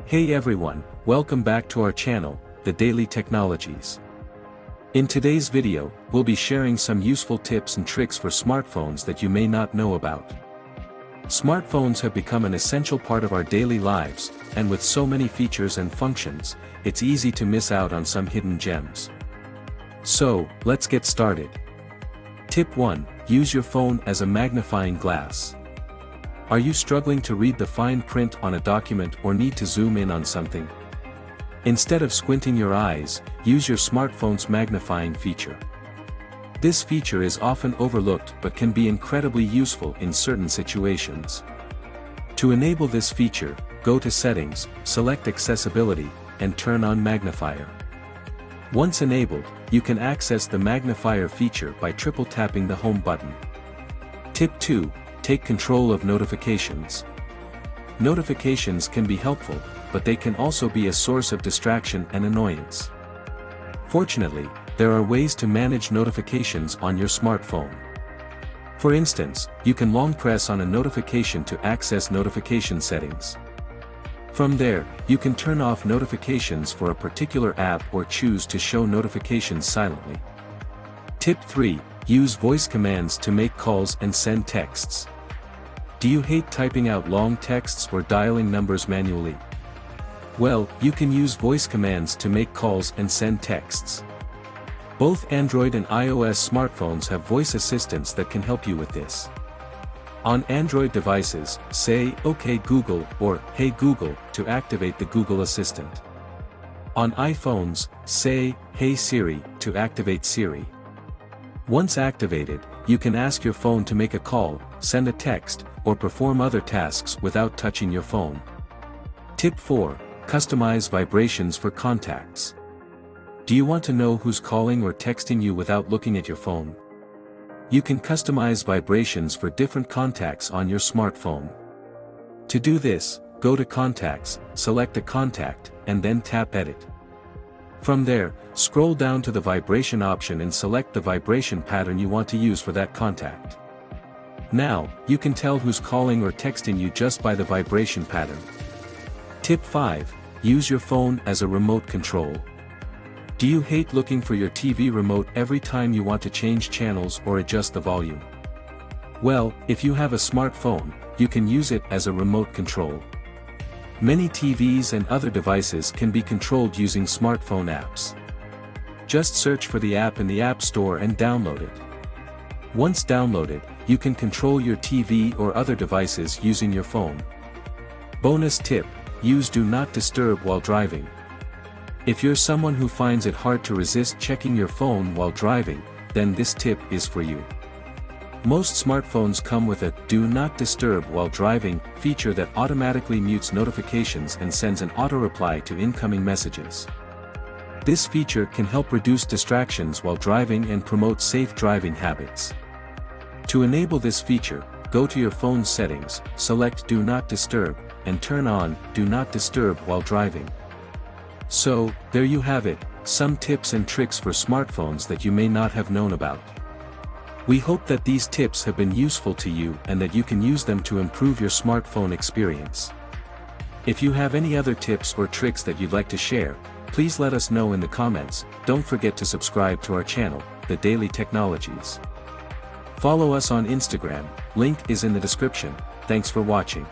Hey everyone, welcome back to our channel, The Daily Technologies. In today's video, we'll be sharing some useful tips and tricks for smartphones that you may not know about. Smartphones have become an essential part of our daily lives, and with so many features and functions, it's easy to miss out on some hidden gems. So, let's get started. Tip 1. Use your phone as a magnifying glass. Are you struggling to read the fine print on a document or need to zoom in on something? Instead of squinting your eyes, use your smartphone's magnifying feature. This feature is often overlooked but can be incredibly useful in certain situations. To enable this feature, go to Settings, select Accessibility, and turn on Magnifier. Once enabled, you can access the magnifier feature by triple tapping the Home button. Tip 2. Take control of notifications. Notifications can be helpful, but they can also be a source of distraction and annoyance. Fortunately, there are ways to manage notifications on your smartphone. For instance, you can long press on a notification to access notification settings. From there, you can turn off notifications for a particular app or choose to show notifications silently. Tip 3. Use voice commands to make calls and send texts. Do you hate typing out long texts or dialing numbers manually? Well, you can use voice commands to make calls and send texts. Both Android and iOS smartphones have voice assistants that can help you with this. On Android devices, say, "OK Google" or "Hey Google" to activate the Google Assistant. On iPhones, say, "Hey Siri" to activate Siri. Once activated, you can ask your phone to make a call, send a text, or perform other tasks without touching your phone. Tip 4. Customize vibrations for contacts. Do you want to know who's calling or texting you without looking at your phone? You can customize vibrations for different contacts on your smartphone. To do this, go to Contacts, select a contact, and then tap Edit. From there, scroll down to the vibration option and select the vibration pattern you want to use for that contact. Now, you can tell who's calling or texting you just by the vibration pattern. Tip 5. Use your phone as a remote control. Do you hate looking for your TV remote every time you want to change channels or adjust the volume? Well, if you have a smartphone, you can use it as a remote control. Many TVs and other devices can be controlled using smartphone apps. Just search for the app in the App Store and download it. Once downloaded, you can control your TV or other devices using your phone. Bonus tip: use Do Not Disturb while driving. If you're someone who finds it hard to resist checking your phone while driving, then this tip is for you. Most smartphones come with a Do Not Disturb while driving feature that automatically mutes notifications and sends an auto-reply to incoming messages. This feature can help reduce distractions while driving and promote safe driving habits. To enable this feature, go to your phone's settings, select Do Not Disturb, and turn on Do Not Disturb while driving. So, there you have it, some tips and tricks for smartphones that you may not have known about. We hope that these tips have been useful to you and that you can use them to improve your smartphone experience. If you have any other tips or tricks that you'd like to share, please let us know in the comments. Don't forget to subscribe to our channel, The Daily Technologies. Follow us on Instagram, link is in the description. Thanks for watching.